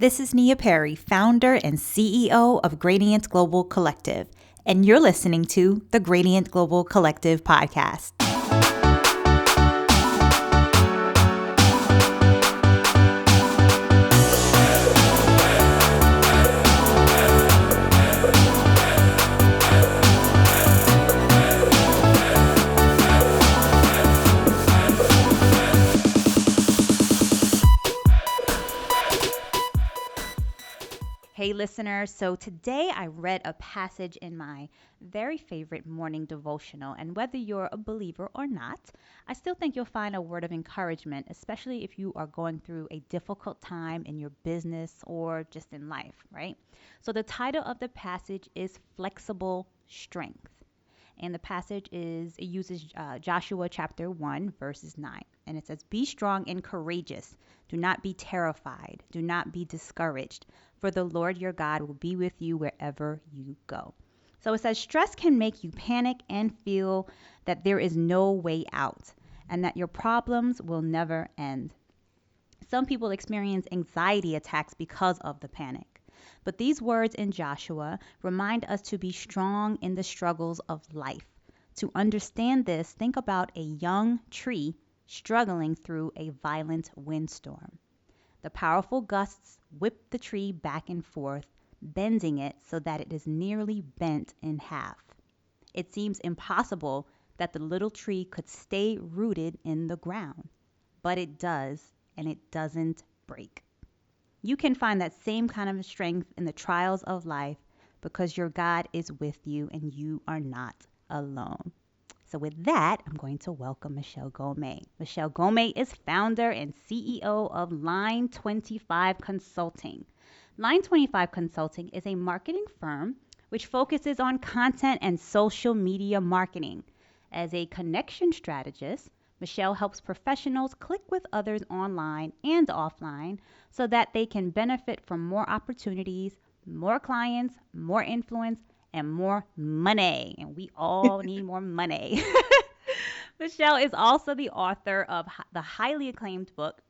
This is Nia Perry, founder and CEO of Gradient Global Collective, and you're listening to the Gradient Global Collective podcast. Hey listeners, so today I read a passage in my very favorite morning devotional, and whether you're a believer or not, I still think you'll find a word of encouragement, especially if you are going through a difficult time in your business or just in life, right? So the title of the passage is Flexible Strength. And the passage it uses Joshua chapter 1, verses 9. And it says, "Be strong and courageous. Do not be terrified. Do not be discouraged. For the Lord your God will be with you wherever you go." So it says stress can make you panic and feel that there is no way out and that your problems will never end. Some people experience anxiety attacks because of the panic. But these words in Joshua remind us to be strong in the struggles of life. To understand this, think about a young tree struggling through a violent windstorm. The powerful gusts whip the tree back and forth, bending it so that it is nearly bent in half. It seems impossible that the little tree could stay rooted in the ground, but it does, and it doesn't break. You can find that same kind of strength in the trials of life because your God is with you and you are not alone. So with that, I'm going to welcome Michelle Ngome. Michelle Ngome is founder and CEO of Line 25 Consulting. Line 25 Consulting is a marketing firm which focuses on content and social media marketing. As a connection strategist, Michelle helps professionals click with others online and offline so that they can benefit from more opportunities, more clients, more influence, and more money. And we all need more money. Michelle is also the author of the highly acclaimed book,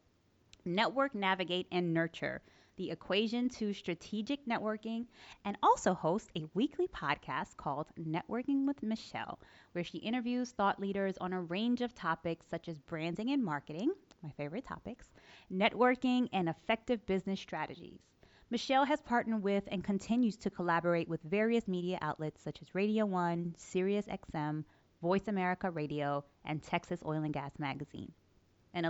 Network, Navigate, and Nurture: The Equation to Strategic Networking, and also hosts a weekly podcast called Networking with Michelle, where she interviews thought leaders on a range of topics such as branding and marketing, my favorite topics, networking, and effective business strategies. Michelle has partnered with and continues to collaborate with various media outlets such as Radio One, Sirius XM, Voice America Radio, and Texas Oil and Gas Magazine. In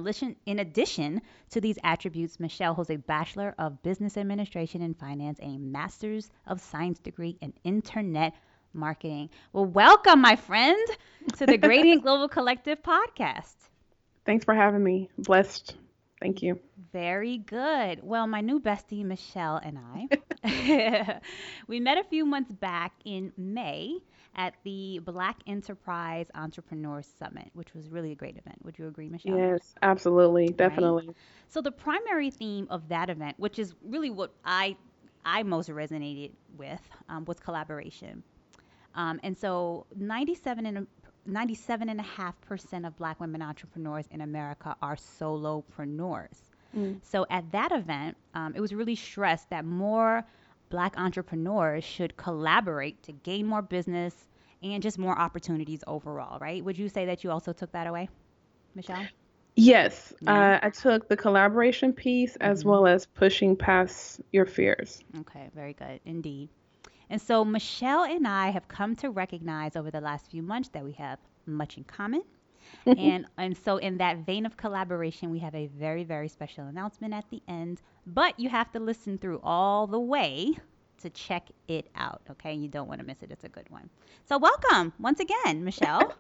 addition to these attributes, Michelle holds a Bachelor of Business Administration and Finance and a Master's of Science degree in Internet Marketing. Well, welcome, my friend, to the Gradient Global Collective podcast. Thanks for having me. Blessed. Thank you. Very good. Well, my new bestie, Michelle, and I, we met a few months back in May at the Black Enterprise Entrepreneur Summit, which was really a great event. Would you agree, Michelle? Yes, absolutely. Right? Definitely. So the primary theme of that event, which is really what I most resonated with, was collaboration. And so 97.5% of Black women entrepreneurs in America are solopreneurs. Mm. So at that event, it was really stressed that more Black entrepreneurs should collaborate to gain more business and just more opportunities overall, right? Would you say that you also took that away, Michelle? Yes, Yeah. I took the collaboration piece as hmm well as pushing past your fears. Okay, very good indeed. And so Michelle and I have come to recognize over the last few months that we have much in common. And so in that vein of collaboration, we have a very, very special announcement at the end, but you have to listen through all the way to check it out, okay? You don't want to miss it. It's a good one. So welcome once again, Michelle.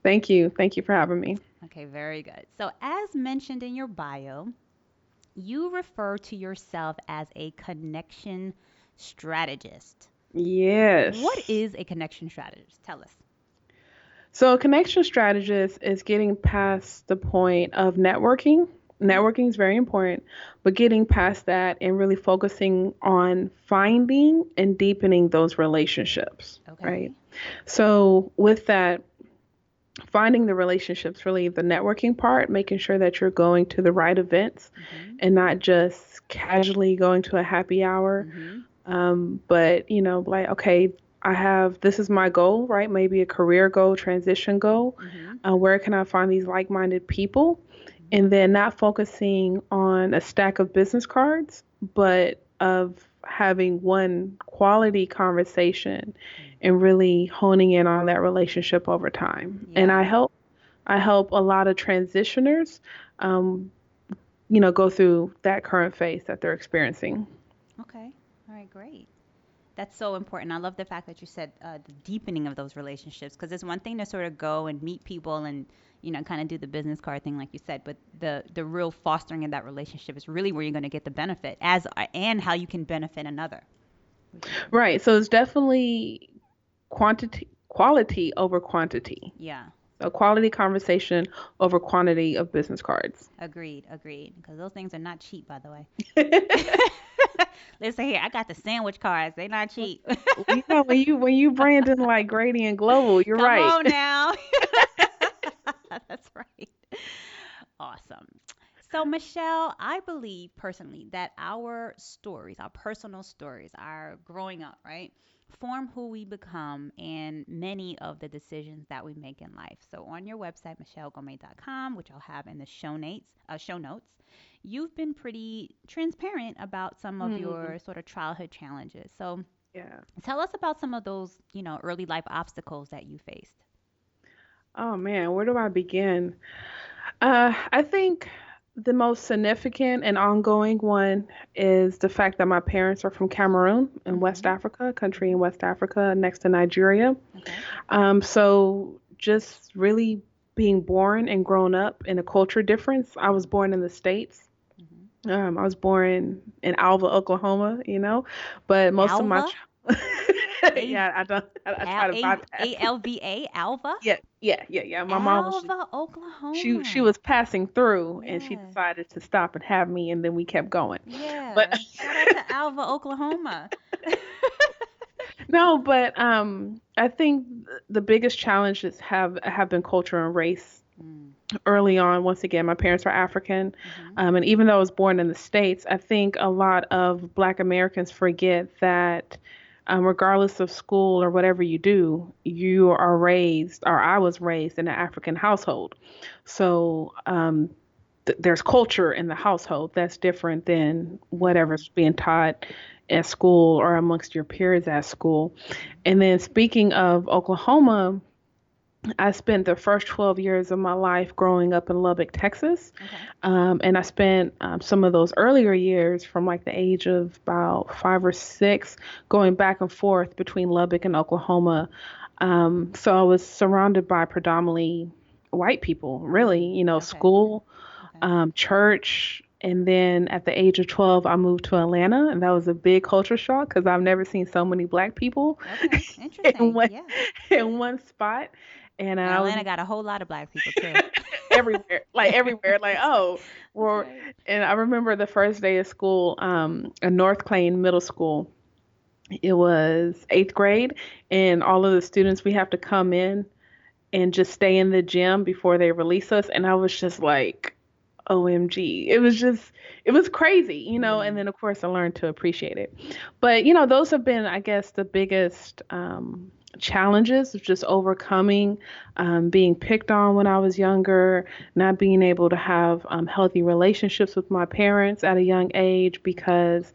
Thank you. Thank you for having me. Okay, very good. So as mentioned in your bio, you refer to yourself as a connection strategist. What Yes. is a connection strategist? Tell us. So, a connection strategist is getting past the point of networking. Networking is very important, but getting past that and really focusing on finding and deepening those relationships, right? Okay. So, with that, finding the relationships, really the networking part, making sure that you're going to the right events Mhm. and not just casually going to a happy hour. Mhm. But like, okay, I have this is my goal, right? Maybe a career goal, transition goal. Mhm. Where can I find these like-minded people? Mhm. And then not focusing on a stack of business cards, but of having one quality conversation Mm. and really honing in on that relationship over time. And Yeah. I help a lot of transitioners, um, go through that current phase that they're experiencing. Okay. All right, great. That's so important. I love the fact that you said the deepening of those relationships because it's one thing to sort of go and meet people and kind of do the business card thing like you said, but the real fostering of that relationship is really where you're going to get the benefit as and how you can benefit another, which is Right. So it's definitely quality over quantity. yeah, A quality conversation over quantity of business cards. agreed, agreed. Because those things are not cheap, by the way. Listen here, I got the sandwich cards. They're not cheap. When you branding like Grady and Global, you're Come right. on now. That's right. Awesome. So, Michelle, I believe personally that our stories, our personal stories, our growing up, right, form who we become and many of the decisions that we make in life. So, on your website, michellegomez.com, which I'll have in the show notes, you've been pretty transparent about some of Hmm. your sort of childhood challenges. So, Yeah. tell us about some of those, early life obstacles that you faced. Oh man, where do I begin? I think the most significant and ongoing one is the fact that my parents are from Cameroon in West Mhm. Africa, a country in Mhm. West Africa next to Nigeria. Okay. So just really being born and grown up in a culture difference. I was born in the States. Mhm. I was born in Alva, Oklahoma, but most of my Alva, A yeah, I Al try to A bypass. A L V A Alva, Yeah, yeah, yeah, yeah. My mom was just Alva, she Oklahoma. was passing through and she Yeah. decided to stop and have me and then we kept going. But Yeah. Shout out to Alva, Oklahoma. no, but I think the biggest challenges have been culture and race Mm. early on. Once again, my parents are African, Mhm. and even though I was born in the States, I think a lot of Black Americans forget that regardless of school or whatever you do, you are raised, or I was raised in an African household. So there's culture in the household that's different than Mm. whatever's being taught at school or amongst your peers at school. Mhm. And then speaking of Oklahoma, I spent the first 12 years of my life growing up in Lubbock, Texas. Okay. And I spent some of those earlier years from like the age of about 5 or 6 going back and forth between Lubbock and Oklahoma. So I was surrounded by predominantly white people, really, Mm. Okay. school, Okay. church. And then at the age of 12, I moved to Atlanta, and that was a big culture shock because I've never seen so many black people Okay. in Interesting. one Yeah. in one spot. And And I was Atlanta got a whole lot of black people too. everywhere, like That's right. oh, That's well. right. And I remember the first day of school, in North Plain Middle School. It was eighth grade, and all of the students we have to come in and just stay in the gym before they release us. And I was just like, OMG. It was crazy. And Mm. then, of course, I learned to appreciate it. But, those have been, I guess, the biggest challenges of just overcoming being picked on when I was younger, not being able to have healthy relationships with my parents at a young age because,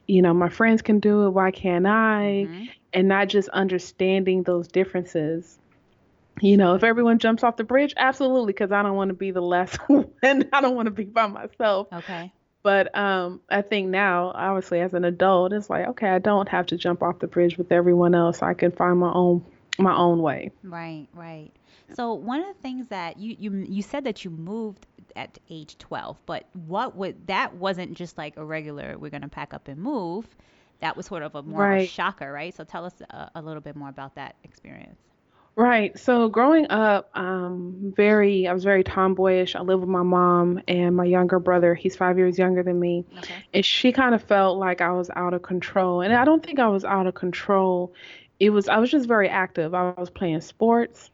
my friends can do it. Why can't I? Mhm. And not just understanding those differences. If Sure. everyone jumps off the bridge, absolutely, because I don't want to be the last one. I don't want to be by myself. Okay. But I think now, obviously, as an adult, it's like, okay, I don't have to jump off the bridge with everyone else. I can find my own way. Right, right. So one of the things that you said that you moved at age 12, but what would that wasn't just like a regular we're gonna pack up and move. That was sort of a more of a Right. shocker, right? So tell us a little bit more about that experience. Right. So growing up, I was very tomboyish. I lived with my mom and my younger brother. He's 5 years younger than me. Okay. And she kind of felt like I was out of control. And I don't think I was out of control. I was just very active. I was playing sports.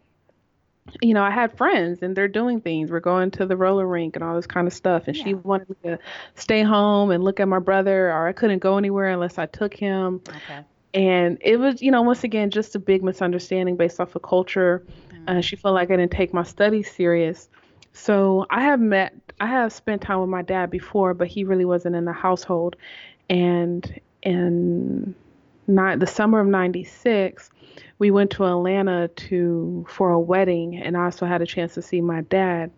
I had friends and they're doing things. We're going to the roller rink and all this kind of stuff. And she Yeah. wanted me to stay home and look at my brother, or I couldn't go anywhere unless I took him. Okay. And it was, once again, just a big misunderstanding based off of culture. Mm. She felt like I didn't take my studies serious. So I have spent time with my dad before, but he really wasn't in the household. And in the summer of '96, we went to Atlanta for a wedding, and I also had a chance to see my dad.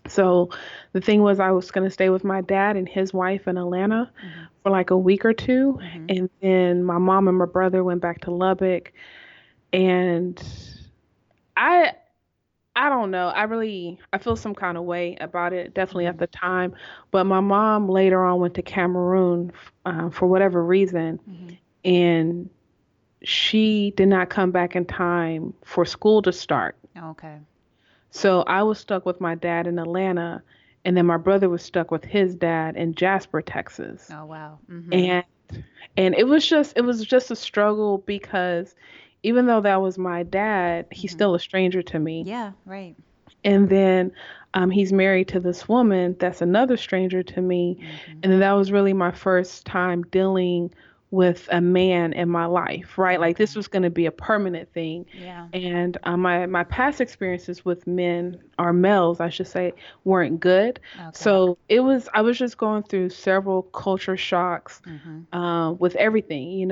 So the thing was, I was going to stay with my dad and his wife in Atlanta Mhm. for like a week or two, Mhm. and then my mom and my brother went back to Lubbock, and I I don't know. I feel some kind of way about it, definitely at Mhm. the time. But my mom later on went to Cameroon for whatever reason, Mhm. and she did not come back in time for school to start. Okay. So I was stuck with my dad in Atlanta, and then my brother was stuck with his dad in Jasper, Texas. Oh wow. Mhm. And it was just a struggle because even though that was my dad, he's Mhm. still a stranger to me. Yeah. Right. And then he's married to this woman that's another stranger to me. Mhm. And then that was really my first time dealing with a man in my life, right? Like Okay. this was going to be a permanent thing. Yeah. And my past experiences with men, or males, I should say, weren't good. Okay. So I was just going through several culture shocks Mhm. with everything,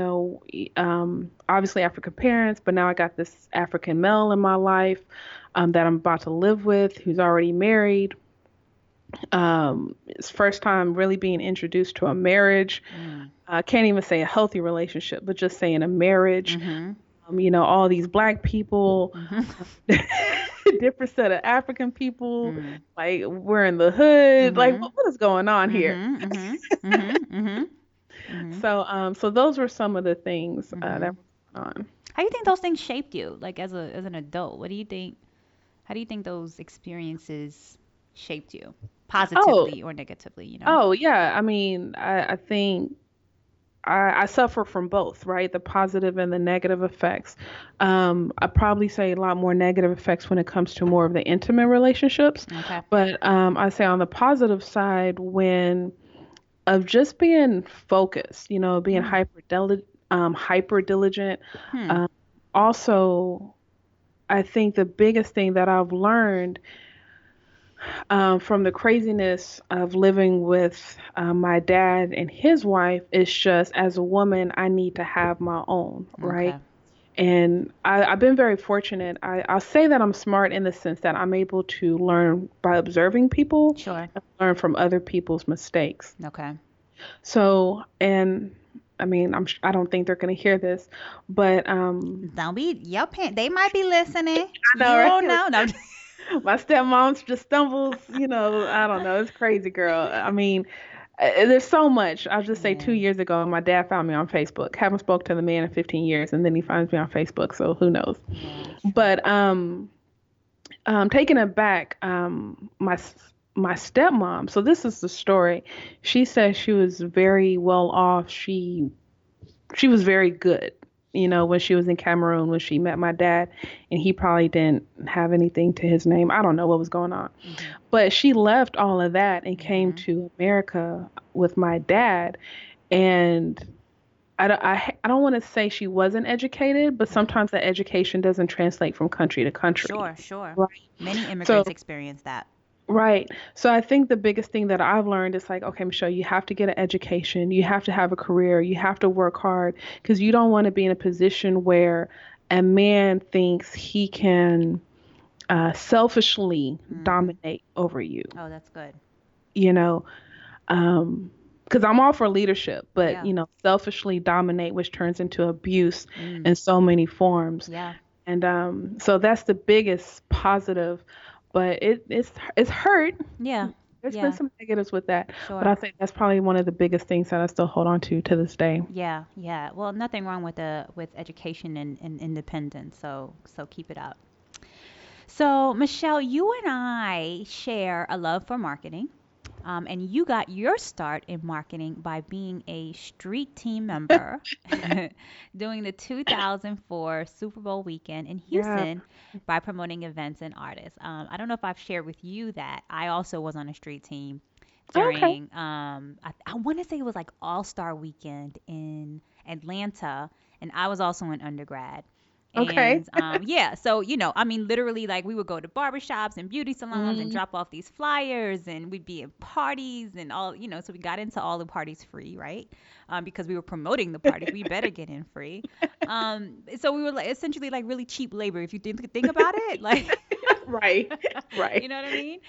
obviously African parents, but now I got this African male in my life that I'm about to live with, who's already married. It's first time really being introduced to a marriage. Mm. I can't even say a healthy relationship, but just saying a marriage. Mhm. All these black people, Mhm. different set of African people, Mm. like we're in the hood. Like, Mhm. what is going on here? Mhm. Mhm. Mhm. Mhm. Mhm. So those were some of the things that Mhm. were going on. How do you think those things shaped you, like as an adult? What do you think? How do you think those experiences shaped you, Oh, positively or negatively? You know? oh yeah. I mean, I think I suffer from both, right? The positive and the negative effects. I probably say a lot more negative effects when it comes to more of the intimate relationships, Okay. but I say on the positive side when of just being focused, being Mm. hyper diligent. Hmm. Um, Also, I think the biggest thing that I've learned from the craziness of living with my dad and his wife is just as a woman, I need to have my own, right? Okay. And I've been very fortunate. I'll say that I'm smart in the sense that I'm able to learn by observing people Sure. and learn from other people's mistakes. Okay. So, and I mean, I don't think they're going to hear this, but Don't be your parent. They might be listening. I You know, don't right? know. No. My stepmom just stumbles, I don't know. It's crazy, girl. I mean, there's so much. I'll just say Yeah. 2 years ago, my dad found me on Facebook. Haven't spoke to the man in 15 years, and then he finds me on Facebook. So who knows? Yeah. True. But taking it back, my stepmom. So this is the story. She said she was very well off. She was very good. When she was in Cameroon, when she met my dad, and he probably didn't have anything to his name. I don't know what was going on. Mhm. But she left all of that and came Mhm. to America with my dad. And I don't want to say she wasn't educated, but Mhm. sometimes that education doesn't translate from country to country. Sure. Sure. Right. Many So, immigrants experience that. right. So I think the biggest thing that I've learned is like, okay, Michelle, you have to get an education. You have to have a career. You have to work hard because you don't want to be in a position where a man thinks he can selfishly Mhm. dominate over you. Oh, that's good. You know, um because I'm all for leadership, but Yeah. selfishly dominate, which turns into abuse Mm. in so many forms. Yeah. And so that's the biggest positive, but it's hurt. Yeah. There's been Yeah. some negatives with that, but I Sure. think that's probably one of the biggest things that I still hold on to this day. Yeah. Yeah. Well, nothing wrong with education and independence. So keep it up. So Michelle, you and I share a love for marketing. And you got your start in marketing by being a street team member during the 2004 Super Bowl weekend in Yeah. Houston by promoting events and artists. I don't know if I've shared with you that I also was on a street team Okay. during, I want to say it was like All Star Weekend in Atlanta, and I was also an undergrad. Okay. And yeah, so I mean, literally, like we would go to barbershops and beauty salons and Mm. drop off these flyers, and we'd be at parties and all, so we got into all the parties free, right? Because we were promoting the parties, we better get in free. So we were like essentially like really cheap labor if you think about it, like, Right. you Right. know what I mean?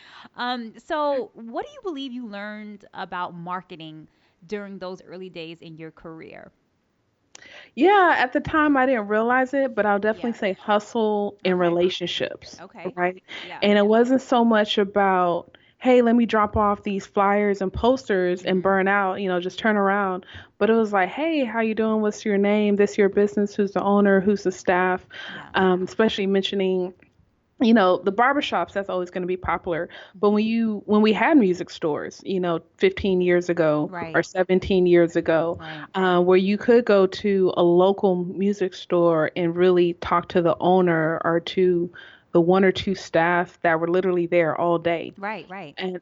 So what do you believe you learned about marketing during those early days in your career? Yeah, at the time I didn't realize it, but I'll definitely Yeah. say hustle in Okay. relationships, Okay. right? Yeah. And it wasn't so much about, hey, let me drop off these flyers and posters and Mhm. burn out, just turn around. But it was like, hey, how you doing? What's your name? This your business? Who's the owner? Who's the staff? Yeah. Especially mentioning the barbershops, that's always going to be popular. But Mhm. when we had music stores, 15 years ago or Right. 17 years ago, Right. where you could go to a local music store and really talk to the owner or to the one or two staff that were literally there all day, Right. Right. and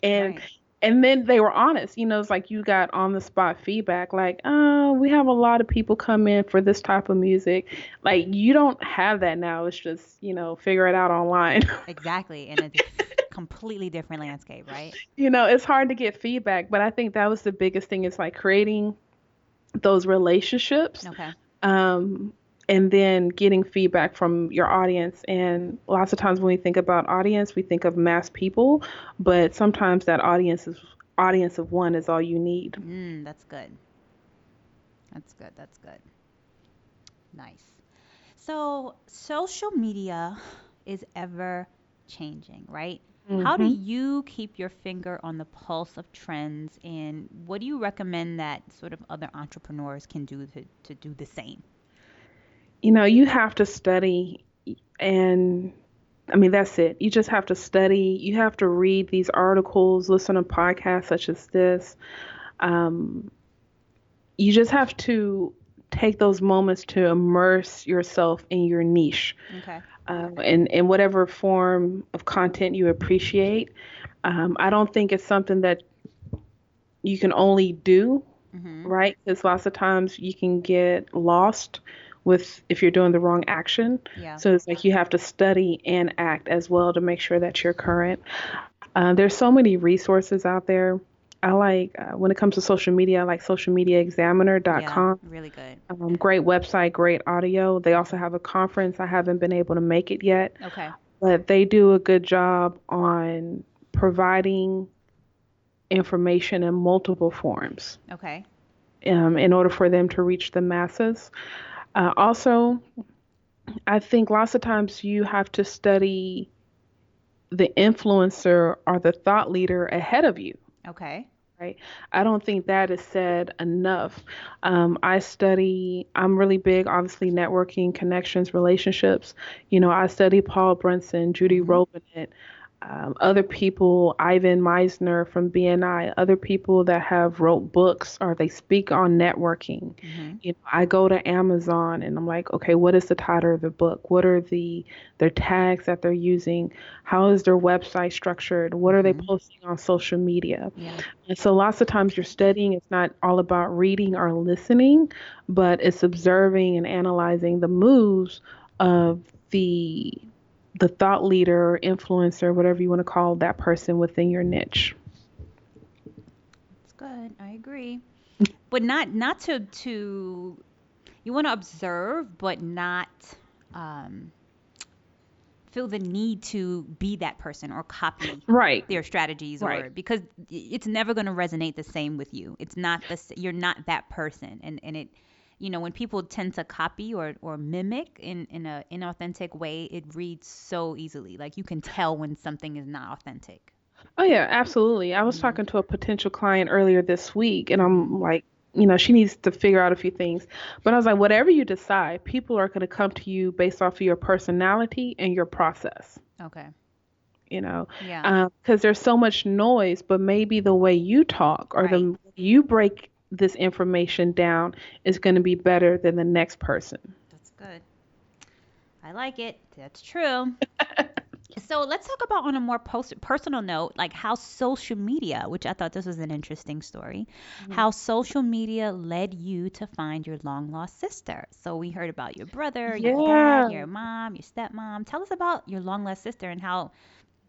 and Right. and then they were honest. It's like you got on the spot feedback, like, oh, we have a lot of people come in for this type of music. Like, you don't have that now. It's just, figure it out online. Exactly. And it's completely different landscape, right? It's hard to get feedback, but I think that was the biggest thing, is like creating those relationships, Okay. um, and then getting feedback from your audience. And lots of times when we think about audience, we think of mass people, but sometimes that audience of one is all you need. That's good. That's good. That's good. Nice. So, social media is ever changing, right? How do Hmm. you keep your finger on the pulse of trends, and what do you recommend that sort of other entrepreneurs can do to do the same? You have to study, and I mean, that's it. You just have to study. You have to read these articles, listen to podcasts such as this. Um, you just have to take those moments to immerse yourself in your niche, Okay. in whatever form of content you appreciate. I don't think it's something that you can only do, Mhm. right? Because lots of times you can get lost with if you're doing the wrong action. Yeah. So it's like you have to study and act as well to make sure that you're current. There's so many resources out there. I like when it comes to social media, I like Yeah. socialmediaexaminer.com. Really good. Great website, great audio. They also Mhm. have a conference. I haven't been able to make it yet, Okay. but they do a good job on providing information in multiple forms, Okay. in order for them to reach the masses. Also, I think lots of times you have to study the influencer or the thought leader ahead of you. Okay. Right. I don't think that is said enough. I'm really big, obviously, networking, connections, relationships. I study Paul Brunson, Judy Mhm. Robinett, other people, Ivan Meisner from BNI, other people that have wrote books or they speak on networking. Mhm. I go to Amazon and I'm like, okay, what is the title of the book? What are their tags that they're using? How is their website structured? What are they Mhm. posting on social media? Yeah. And so lots of times you're studying, it's not all about reading or listening, but it's observing and analyzing the moves of the the thought leader or influencer, whatever you want to call that person within your niche. It's good. I agree. But not to you want to observe, but not um, feel the need to be that person or copy Right, their strategies, right. or because it's never going to resonate the same with you. It's not you're not that person, and it when people tend to copy or mimic in a inauthentic way, it reads so easily. Like you can tell when something is not authentic. Oh yeah, absolutely. I was Mhm. talking to a potential client earlier this week and Mhm. I'm like, she needs to figure out a few things. But I was like, whatever you decide, people are going to come to you based off of your personality and your process. Okay. you know, Yeah. because there's so much noise, but maybe the way you talk or Right. the you break this information down is going to be better than the next person. That's good. I like it. That's true. So let's talk about on a more personal note, like how social media, which I thought this was an interesting story, Mhm. how social media led you to find your long lost sister. So we heard about your brother, your dad, Yeah. your mom, your stepmom. Tell us about your long lost sister and how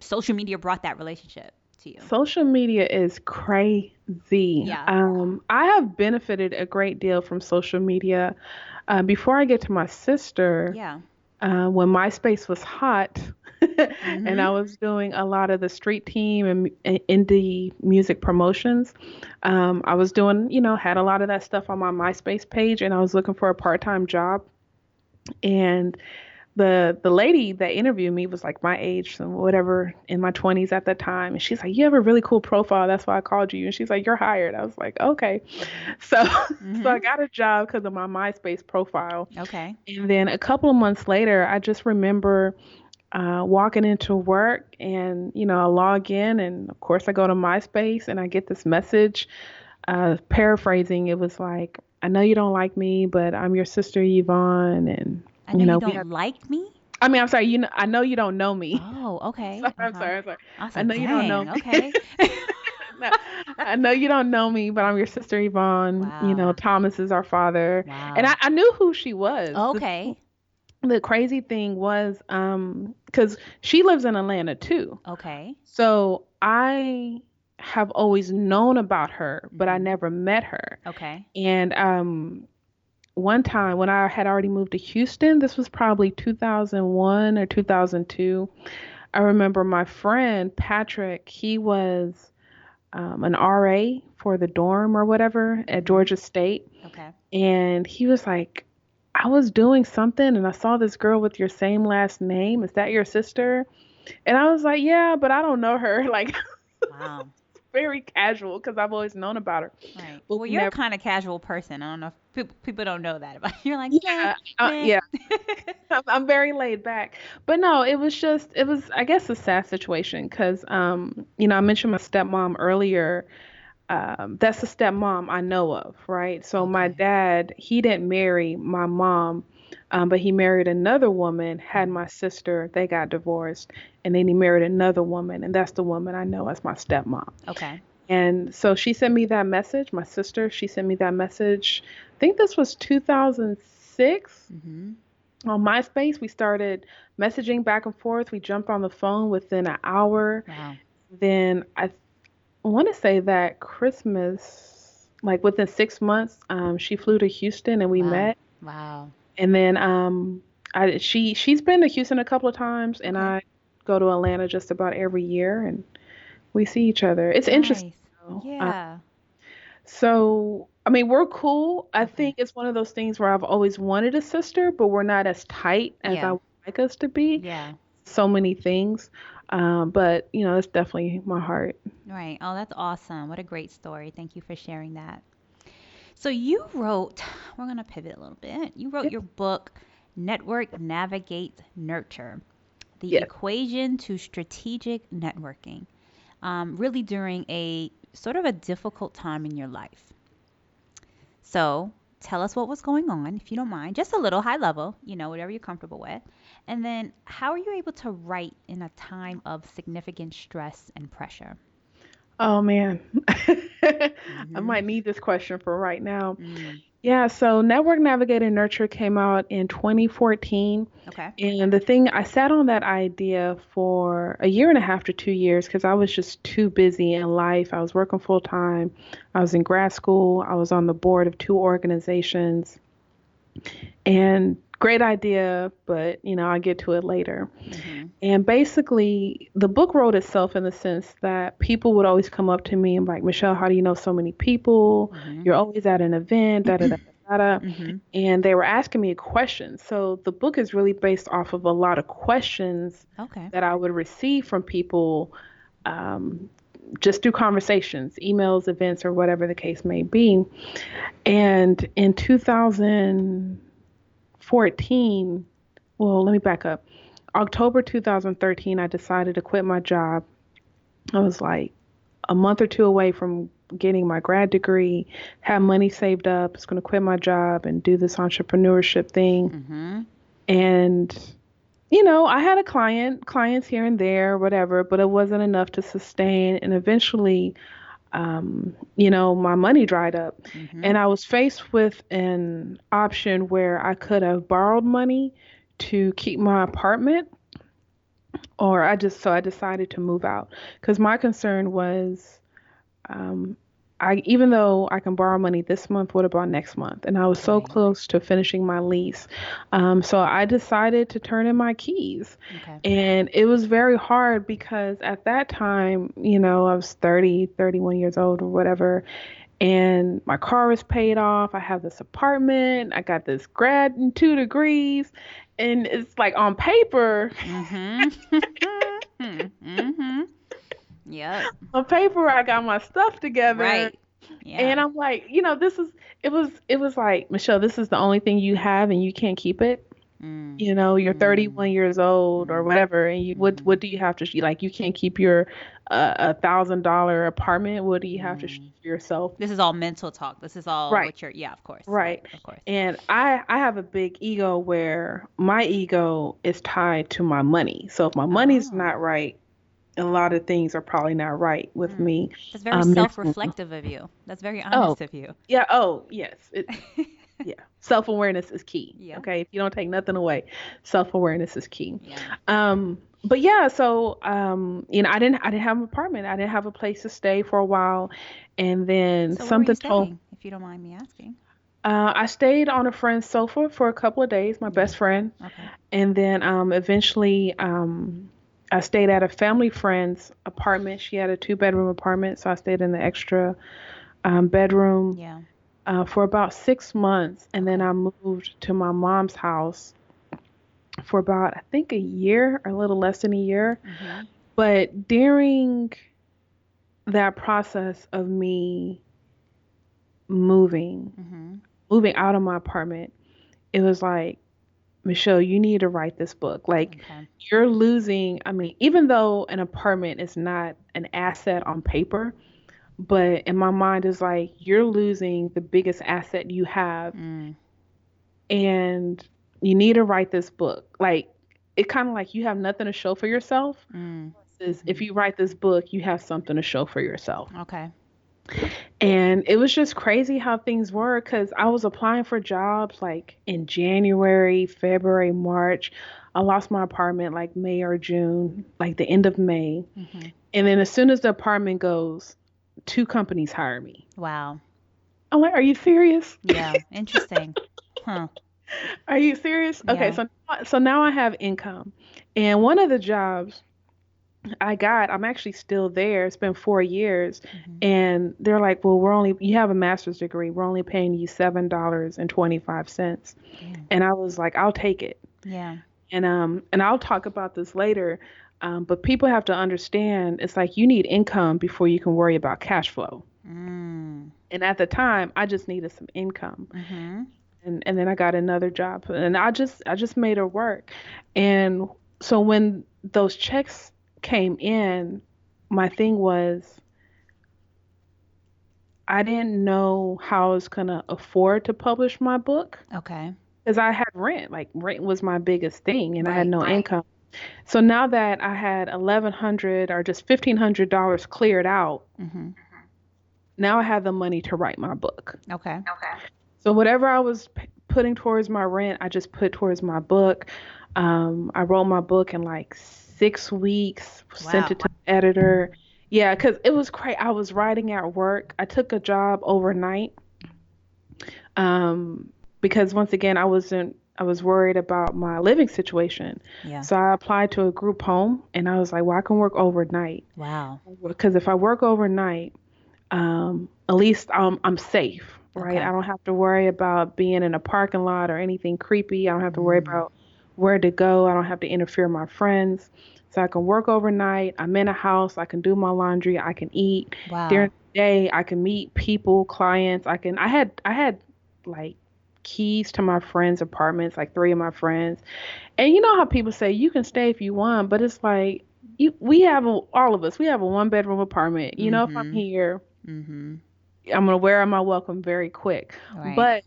social media brought that relationship to you. Social media is crazy. Yeah. I have benefited a great deal from social media. Before I get to my sister, Yeah. when MySpace was hot, and I Mhm. was doing a lot of the street team and indie music promotions, I was doing, had a lot of that stuff on my MySpace page, and I was looking for a part-time job. And the lady that interviewed me was like my age, so whatever, in my 20s at that time, and she's like, "You have a really cool profile. That's why I called you." And she's like, "You're hired." I was like, "Okay." Mhm. So so I Mhm. got a job because of my MySpace profile. Okay. And then a couple of months later, I just remember walking into work, and I log in, and of course I go to MySpace, and I get this message. Paraphrasing, it was like, "I know you don't like me, but I'm your sister Yvonne, and I know you we don't have." like me. I mean, I'm sorry. I know you don't know me. Oh, okay. Sorry, I'm Uh-huh. sorry. I'm sorry. I was I like, know you don't know dang, me. okay. No, I know you don't know me, but I'm your sister Yvonne. Wow. Thomas is our father, and Wow. I knew who she was. Okay. The crazy thing was, because she lives in Atlanta too, Okay. so I have always known about her, but I Mhm. never met her. Okay. And one time when I had already moved to Houston, this was probably 2001 or 2002. I remember my friend Patrick, he was an RA for the dorm or whatever at Mhm. Georgia State. Okay. And he was like, "I was doing something and I saw this girl with your same last name. Is that your sister?" And I was like, "Yeah, but I don't know her." Like, Wow. very casual because I've always known about her. Right. But Well, we you're a never, kind of casual person. I don't know if people don't know that about you. You're like, nah, yeah, nah. yeah. I'm very laid back. But no, it was, I guess, a sad situation because, I mentioned my stepmom earlier. That's the stepmom I know of, right? So my Okay. dad, he didn't marry my mom, but he married another woman, had Mhm. my sister, they got divorced, and then he married another woman, and that's the woman I know as my stepmom. Okay. And so she sent me that message, my sister, she sent me that message. I think this was 2006 Mhm. on MySpace. We started messaging back and forth. We jumped on the phone within an hour. Wow. Then I want to say that Christmas, like within 6 months, she flew to Houston and we Wow. met. Wow. And then she's been to Houston a couple of times, and Okay. I go to Atlanta just about every year, and we see each other. It's interesting. Nice. Though. Yeah. So I mean, we're cool. I Okay. think it's one of those things where I've always wanted a sister, but we're not as tight as I Yeah. would like us to be. Yeah. So many things, but it's definitely my heart. Right. Oh, that's awesome. What a great story. Thank you for sharing that. So you wrote, we're going to pivot a little bit. You wrote Yeah. your book, Network Navigate Nurture, the Yes. equation to strategic networking, really during a sort of a difficult time in your life. So tell us what was going on, if you don't mind, just a little high level, whatever you're comfortable with. And then how are you able to write in a time of significant stress and pressure? Oh man. I Mm-hmm. might need this question for right now. Mm. Yeah, so Network Navigator Nurture came out in 2014. Okay. And the thing, I sat on that idea for a year and a half to 2 years because I was just too busy in life. I was working full time. I was in grad school. I was on the board of two organizations. And great idea, but I'll get to it later. Mm-hmm. And basically, the book wrote itself in the sense that people would always come up to me and like, "Michelle, how do you know so many people? Mm-hmm. You're always at an event, da da da da da." Mm-hmm. And they were asking me questions. So the book is really based off of a lot of questions Okay. that I would receive from people, um, just through conversations, emails, events, or whatever the case may be. And in 2014, well, let me back up. October 2013, I decided to quit my job. I was like a month or two away from getting my grad degree, have money saved up, was going to quit my job and do this entrepreneurship thing. Mm-hmm. And, I had clients here and there, whatever, but it wasn't enough to sustain. And eventually, my money dried up. Mm-hmm. And I was faced with an option where I could have borrowed money to keep my apartment, or I decided to move out because my concern was, um, even though I can borrow money this month, what about next month? And I was so Right. close to finishing my lease. So I decided to turn in my keys. Okay. And it was very hard because at that time, I was 30, 31 years old or whatever. And my car is paid off. I have this apartment. I got this grad in 2 degrees. And it's like on paper, Mm-hmm. Mm-hmm. Yep. on paper, I got my stuff together. Right. Yeah. And I'm like, it was like, Michelle, this is the only thing you have and you can't keep it. Mm. You're Mm. 31 years old or Mm. whatever. And what Mm. do you have to, like, you can't keep your $1,000 apartment. What do you have to show Mm. for yourself? This is all mental talk. This is all Right. what you're, yeah, of course. Right. Right. Of course. And I have a big ego where my ego is tied to my money. So if my money's Oh. not right, a lot of things are probably not right with Mm. me. That's very Mentally. self-reflective of you. That's very Oh, honest of you. yeah. Oh, yes. Yeah. Self-awareness is key. Yeah. Okay. If you don't take nothing away, self-awareness is key. Yeah. But yeah, so I didn't have an apartment. I didn't have a place to stay for a while. And then So where were you something told staying, if you don't mind me asking? I stayed on a friend's sofa for a couple of days, my Yeah. best friend. Okay. And then eventually I stayed at a family friend's apartment. She had a 2 bedroom apartment, so I stayed in the extra bedroom Yeah. for about 6 months. And then Okay. I moved to my mom's house for about, I think, a year, or a little less than a year. Mm-hmm. But during that process of me moving, Mm-hmm. moving out of my apartment, it was like, Michelle, you need to write this book. Like, Okay. you're losing, I mean, even though an apartment is not an asset on paper, but in my mind is like, you're losing the biggest asset you have, Mm. and you need to write this book. Like, it kind of like you have nothing to show for yourself. Mm. Is if Mm-hmm. you write this book, you have something to show for yourself. Okay. And it was just crazy how things were because I was applying for jobs like in January, February, March. I lost my apartment like May or June, like the end of May. Mm-hmm. And then as soon as the apartment goes, 2 companies hire me. Wow. I'm like, are you serious? Yeah. Interesting. Huh. Are you serious? Okay, Yeah. so now I have income. And one of the jobs I'm actually still there. It's been 4 years. Mm-hmm. And they're like, well, you have a master's degree. We're only paying you $7.25. Damn. And I was like, I'll take it. Yeah. And I'll talk about this later. But people have to understand it's like you need income before you can worry about cash flow. Mm. And at the time, I just needed some income. Mm-hmm. And then I got another job and I just made it work. And so when those checks came in, my thing was I didn't know how I was gonna afford to publish my book Okay. because I had rent. Like, rent was my biggest thing, and I had Right. no income. So now that I had 1,100 or just $1,500 cleared out, Mm-hmm. now I have the money to write my book. Okay. So whatever I was putting towards my rent, I just put towards my book. I wrote my book in like 6 weeks, sent it Wow. to the editor. Yeah, because it was crazy. I was writing at work. I took a job overnight um, because once again, I was worried about my living situation. Yeah. So I applied to a group home and I was like, well, I can work overnight. Wow. Because if I work overnight, at least I'm safe, right? Okay. I don't have to worry about being in a parking lot or anything creepy. I don't have to worry Mm. about where to go. I don't have to interfere with my friends. So I can work overnight. I'm in a house. I can do my laundry. I can eat. During Wow. the day, I can meet people, clients. I had like keys to my friends' apartments, like three of my friends. And you know how people say you can stay if you want, but it's like we have all of us. We have a one bedroom apartment. You know, if I'm Mm-hmm. here, Mm-hmm. I'm gonna wear out my welcome very quick. Right. But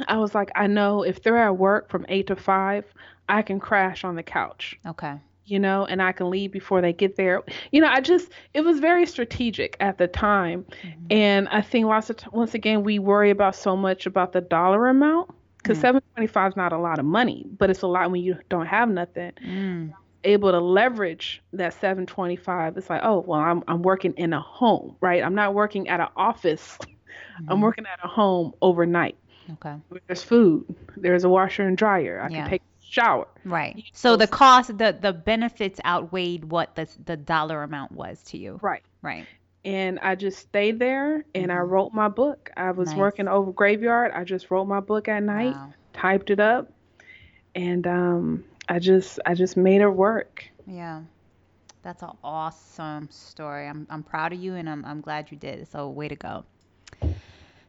I was like, I know if they're at work from 8 to 5, I can crash on the couch, Okay. and I can leave before they get there. It was very strategic at the time. Mm-hmm. And I think once again, we worry about so much about the dollar amount because Mm. 725 is not a lot of money, but it's a lot when you don't have nothing. Mm. Able to leverage that 725. It's like, oh, well, I'm working in a home, right? I'm not working at an office. I'm Mm-hmm. working at a home overnight. Okay. There's food. There's a washer and dryer. I can Yeah. take a shower. Right. You So know, the cost, the benefits outweighed what the dollar amount was to you. right. Right. And I just stayed there and I Mm-hmm. wrote my book. I was Nice. working over graveyard. I just wrote my book at night, Wow. typed it up, and I just made it work. Yeah. That's an awesome story. I'm proud of you and I'm glad you did. So way to go.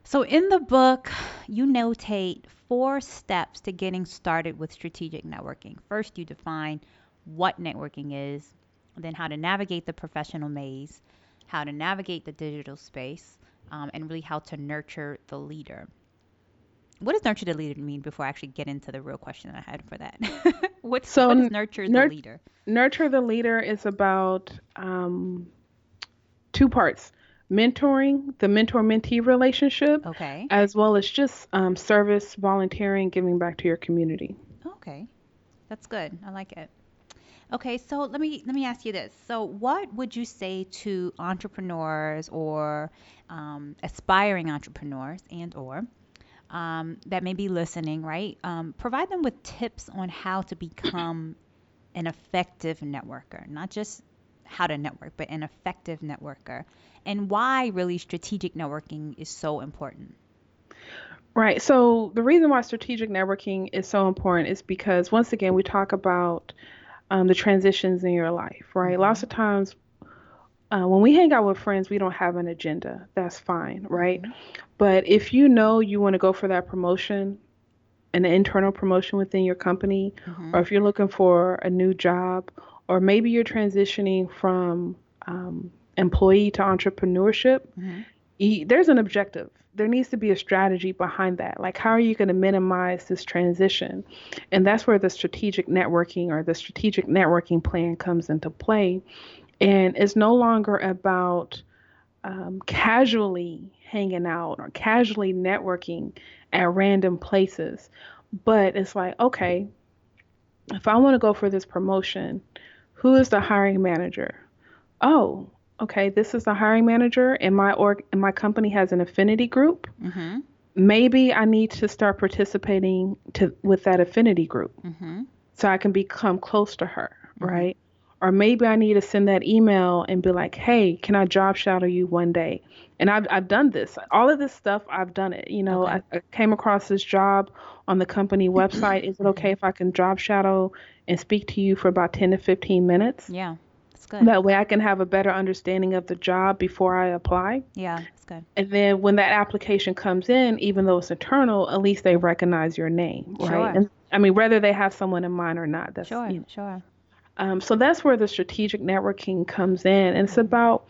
So in the book, you notate 4 steps to getting started with strategic networking. First, you define what networking is, then how to navigate the professional maze, how to navigate the digital space, and really how to nurture the leader. What does nurture the leader mean before I actually get into the real question I had for that? So What is nurture the leader? nurture the leader is about two parts: mentoring, the mentor-mentee relationship, Okay. as well as just service, volunteering, giving back to your community. Okay. That's good. I like it. Okay, so let me ask you this. So, what would you say to entrepreneurs or aspiring entrepreneurs and/or that may be listening, right? Provide them with tips on how to become an effective networker, not just how to network, but an effective networker, and why really strategic networking is so important. Right. So the reason why strategic networking is so important is because once again we talk about the transitions in your life, right? Lots Mhm. of times when we hang out with friends, we don't have an agenda. That's fine, right? Mhm. But if you know you want to go for that promotion, an internal promotion within your company, or Mhm. if you're looking for a new job, or maybe you're transitioning from employee to entrepreneurship, Mhm. there's an objective. There needs to be a strategy behind that. Like, how are you going to minimize this transition? And that's where the strategic networking or the strategic networking plan comes into play. And it's no longer about casually hanging out or casually networking at random places, but it's like, okay, if I want to go for this promotion, who is the hiring manager? Oh, okay, this is the hiring manager, and my company has an affinity group. Mhm. Maybe I need to start participating with that affinity group Mhm. so I can become close to her, Mhm. right? Or maybe I need to send that email and be like, hey, can I job shadow you one day? And I've done this. All of this stuff, I've done it. Okay. I came across this job on the company website. Is it okay Mhm. if I can job shadow and speak to you for about 10 to 15 minutes? Yeah. That's good. That way I can have a better understanding of the job before I apply. Yeah, that's good. And then when that application comes in, even though it's internal, at least they recognize your name, right? Sure. And I mean, whether they have someone in mind or not, Sure. Sure. so that's where the strategic networking comes in, and it's Mhm. about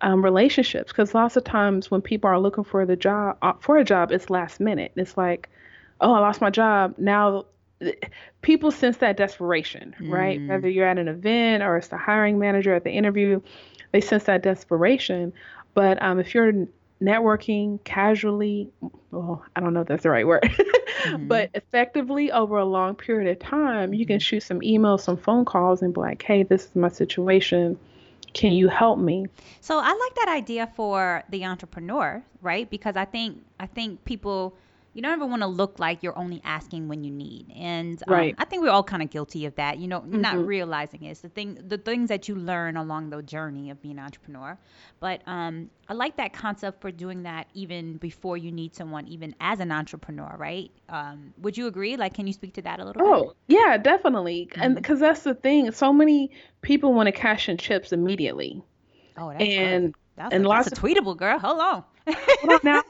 relationships. Because lots of times when people are looking for the job for a job, it's last minute. It's like, oh, I lost my job. Now, people sense that desperation, right? Mm. Whether you're at an event or it's the hiring manager at the interview, they sense that desperation. But if you're networking casually, well, I don't know if that's the right word, but Mhm. effectively over a long period of time, you can Mhm. shoot some emails, some phone calls, and be like, hey, this is my situation. Can you help me? So I like that idea for the entrepreneur, right? Because I think people you don't ever want to look like you're only asking when you need, and Right. I think we're all kind of guilty of that. Not Hmm. realizing it. It's the things that you learn along the journey of being an entrepreneur. But I like that concept for doing that even before you need someone, even as an entrepreneur, right? Would you agree? Like, can you speak to that a little bit? Oh, yeah, definitely. And Hmm. because that's the thing, so many people want to cash in chips immediately. Oh, that's good. And That's and a lots of tweetable girl. Hold on. Hold on now.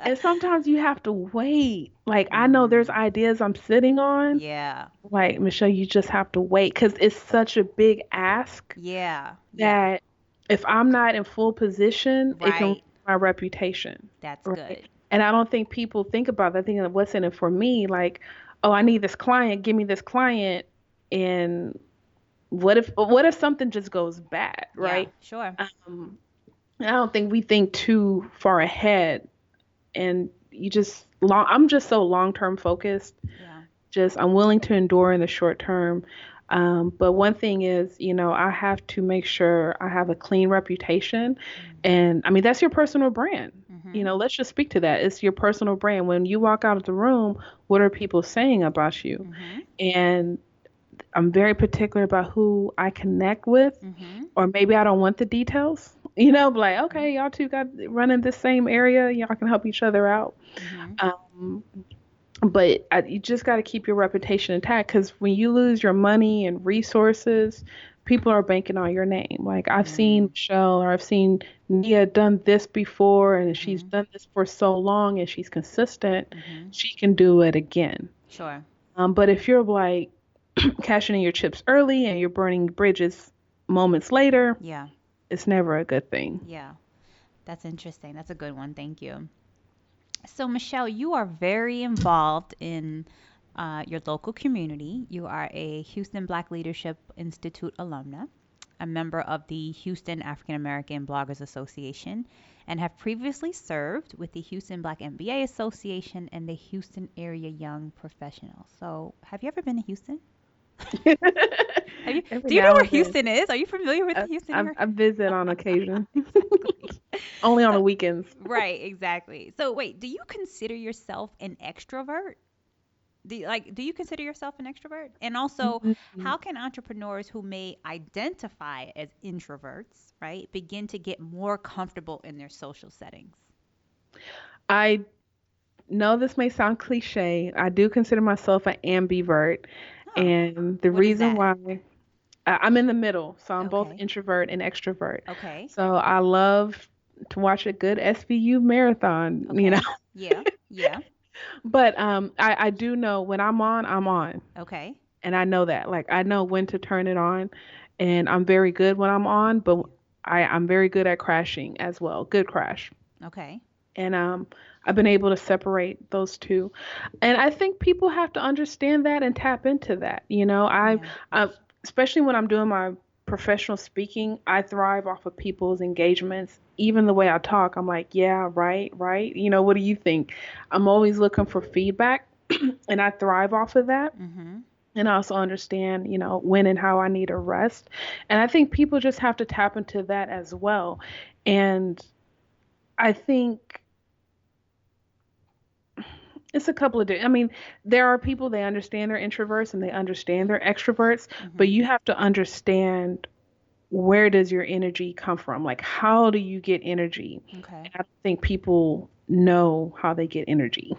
And sometimes you have to wait. Like I know there's Mm, ideas I'm sitting on. yeah. Like Michelle, you just have to wait because it's such a big ask Yeah. Yeah. that if I'm not in full position, it can ruin Right. my reputation, That's right? good. And I don't think people think about that, thinking of what's in it for me. Like, oh, I need this client, give me this client, and what if something just goes bad, Yeah. right? Sure. Um, I don't think we think too far ahead, and you just long. I'm just so long term focused. Yeah. Just I'm willing to endure in the short term. But one thing is, I have to make sure I have a clean reputation. And I mean, that's your personal brand. Mm-hmm. Let's just speak to that. It's your personal brand. When you walk out of the room, what are people saying about you? Mm-hmm. And I'm very particular about who I connect with, Mm-hmm. or maybe I don't want the details. But like, okay, y'all two got running the same area. Y'all can help each other out. Mm-hmm. Um, but you just got to keep your reputation intact because when you lose your money and resources, people are banking on your name. Like I've seen Mm, Michelle or I've seen Nia done this before, and she's mm-hmm. done this for so long and she's consistent, Mm-hmm. she can do it again. Sure. But if you're like cashing in your chips early and you're burning bridges moments later, Yeah. it's never a good thing. Yeah. That's interesting. That's a good one. Thank you. So, Michelle, you are very involved in your local community. You are a Houston Black Leadership Institute alumna, a member of the Houston African American Bloggers Association, and have previously served with the Houston Black MBA Association and the Houston Area Young Professionals. So, have you ever been to Houston? Have you? Every Do you know now where and then, Houston is? Are you familiar with the Houston area? I visit on occasion, Exactly. only on So, the weekends. right, exactly. So, wait, do you consider yourself an extrovert? Do you consider yourself an extrovert? And also, Mhm. how can entrepreneurs who may identify as introverts, right, begin to get more comfortable in their social settings? I know this may sound cliche. I do consider myself an ambivert. Oh, And the what is reason that? why I'm in the middle, so I'm both Okay. introvert and extrovert. Okay. So I love to watch a good SVU marathon. Okay. Yeah. Yeah. But I do know when I'm on, I'm on. Okay. And I know that. Like I know when to turn it on. And I'm very good when I'm on, but I'm very good at crashing as well. Good crash. Okay. And I've been able to separate those two, and I think people have to understand that and tap into that. Yeah. I especially when I'm doing my professional speaking, I thrive off of people's engagements. Even the way I talk, I'm like, yeah, right, right. What do you think? I'm always looking for feedback, and I thrive off of that. Mm-hmm. And I also understand, when and how I need a rest. And I think people just have to tap into that as well. And I think it's a couple of I mean, there are people they understand they're introverts and they understand they're extroverts, but Mm-hmm. you have to understand where does your energy come from? Like how do you get energy? Okay. And I don't think people know how they get energy.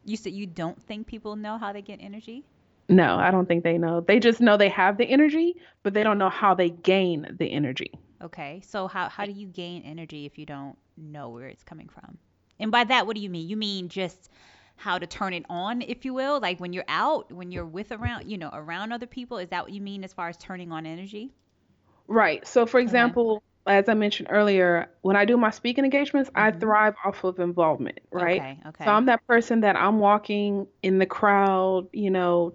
You said you don't think people know how they get energy? No, I don't think they know. They just know they have the energy, but they don't know how they gain the energy. Okay. So how do you gain energy if you don't know where it's coming from? And by that, what do you mean? You mean just how to turn it on, if you will? Like when you're out, when you're with around, around other people, is that what you mean as far as turning on energy? Right. So, for Okay. example, as I mentioned earlier, when I do my speaking engagements, I Mhm. thrive off of involvement, right? Okay. So Okay. I'm that person that I'm walking in the crowd,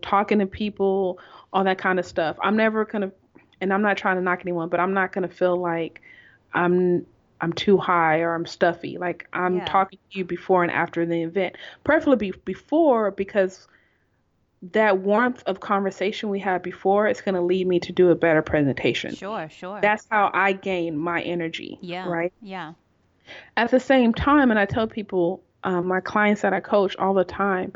talking to people, all that kind of stuff. I'm never gonna, and I'm not trying to knock anyone, but I'm not gonna feel like I'm I'm too high or I'm stuffy. Like I'm Yeah. talking to you before and after the event, preferably before because that warmth of conversation we had before is going to lead me to do a better presentation. Sure. Sure. That's how I gain my energy, Yeah. right? Yeah. At the same time, and I tell people, my clients that I coach all the time,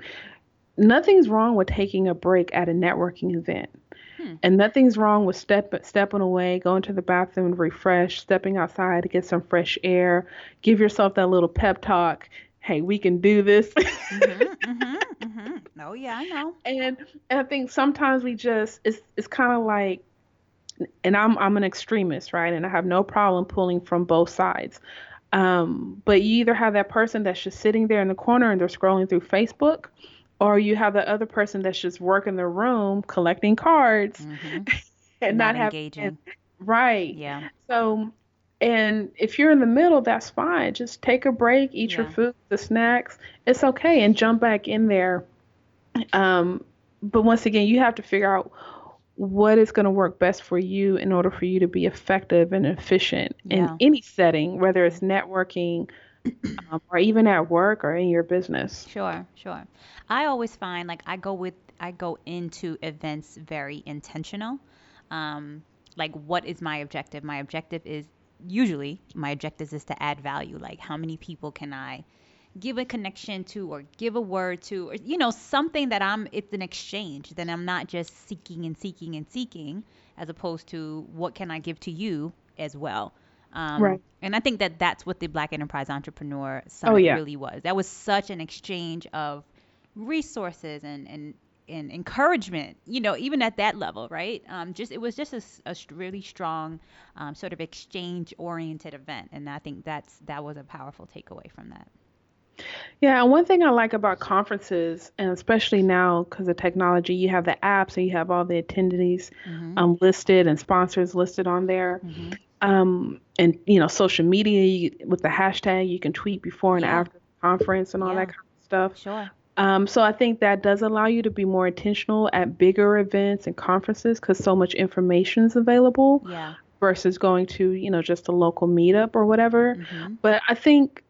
nothing's wrong with taking a break at a networking event. Hmm. And nothing's wrong with stepping away, going to the bathroom to refresh, stepping outside to get some fresh air, give yourself that little pep talk. Hey, we can do this. Mhm. Mhm. Mhm. Oh yeah, I know. And I think sometimes we just it's kind of like, and I'm an extremist, right? And I have no problem pulling from both sides. But you either have that person that's just sitting there in the corner and they're scrolling through Facebook, or you have the other person that's just working the room collecting cards Mm-hmm. and Not not having it engaging. right. Yeah. So, and if you're in the middle, that's fine. Just take a break, eat your Yeah. food, the snacks. It's okay, and jump back in there. Um, but once again, you have to figure out what is going to work best for you in order for you to be effective and efficient in Yeah. any setting, whether Yeah. it's networking, or even at work or in your business. Sure, sure. I always find like I go into events very intentional. Um, like what is my objective? My objective is usually my objective is to add value. Like how many people can I give a connection to or give a word to or something that it's an exchange. Then I'm not just seeking and seeking and seeking as opposed to what can I give to you as well. Right. And I think that that's what the Black Enterprise Entrepreneur Oh Summit yeah. really was. That was such an exchange of resources and encouragement, even at that level, right? Just it was just really strong sort of exchange oriented event, and I think that was a powerful takeaway from that. Yeah, and one thing I like about conferences, and especially now because of technology, you have the apps and you have all the attendees Mm-hmm. listed and sponsors listed on there. Mm-hmm. And social media with the hashtag, you can tweet before and Yeah. after the conference and all that Yeah. kind of stuff. Sure. So I think that does allow you to be more intentional at bigger events and conferences because so much information is available Yeah. versus going to, just a local meetup or whatever. Mm-hmm. But I think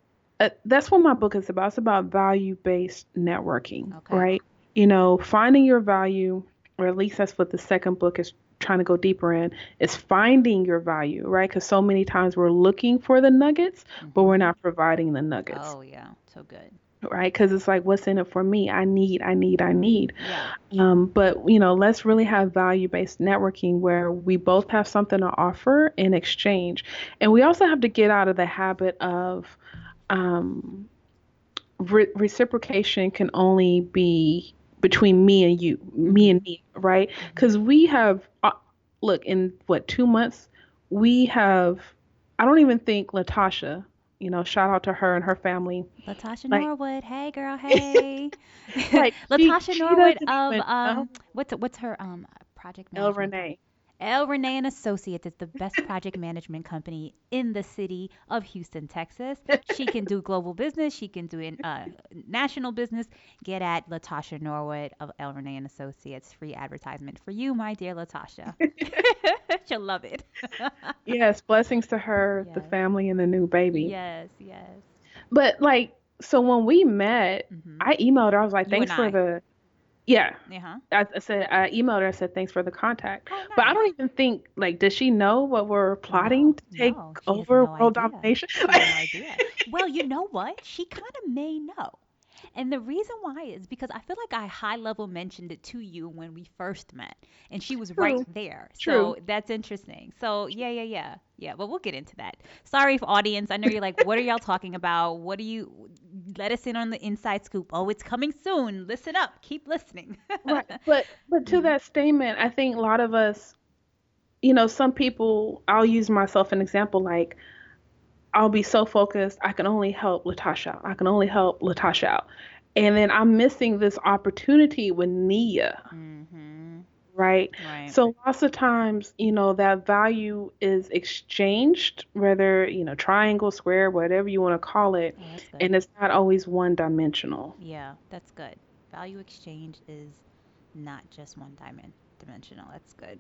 that's what my book is about. It's about value-based networking, Okay. right? Finding your value, or at least that's what the second book is trying to go deeper in, is finding your value, right? Because so many times we're looking for the nuggets, but we're Mm-hmm. not providing the nuggets, Oh yeah. So good. right? Because it's like, what's in it for me? I need. Yeah. But let's really have value-based networking where we both have something to offer in exchange, and we also have to get out of the habit of um, reciprocation can only be between me and you, me Mm-hmm. and me, right? Mm-hmm. Because we have, look, in what, 2 months, we have, I don't even think Latasha, shout out to her and her family, Latasha like, Norwood. Hey girl, hey. like Latasha she Norwood doesn't of even know what's her project El management company? Renee. L. Renee and Associates is the best project management company in the city of Houston, Texas. She can do global business. She can do national business. Get at Latasha Norwood of L. Renee and Associates. Free advertisement for you, my dear Latasha. She'll love it. Yes, blessings to her, the Yes. family, and the new baby. Yes. Yes. But like, so when we met, Hmm. I emailed her. I was like, You and thanks for I. the, yeah. Uh huh. I said, I emailed her. I said, thanks for the contact. Oh, But I nice. don't even think, like, does she know what we're plotting No, to take no, she has over no world idea. domination? She has no idea. Well, you know what? She kind of may know. And the reason why is because I feel like I high level mentioned it to you when we first met, and she was right True, there. true. So that's interesting. So yeah, yeah, yeah, yeah. But we'll get into that. Sorry for audience. I know you're like, what are y'all talking about? What do you let us in on the inside scoop? Oh, it's coming soon. Listen up. Keep listening. Right. But to Hmm. that statement, I think a lot of us, some people, I'll use myself an example, like, I'll be so focused, I can only help Latasha out. I can only help Latasha out. And then I'm missing this opportunity with Nia, Hmm. right? Right. So lots of times, that value is exchanged, whether, triangle, square, whatever you want to call it, Oh, that's good. and it's not always one dimensional. Yeah, that's good. Value exchange is not just dimensional. That's good.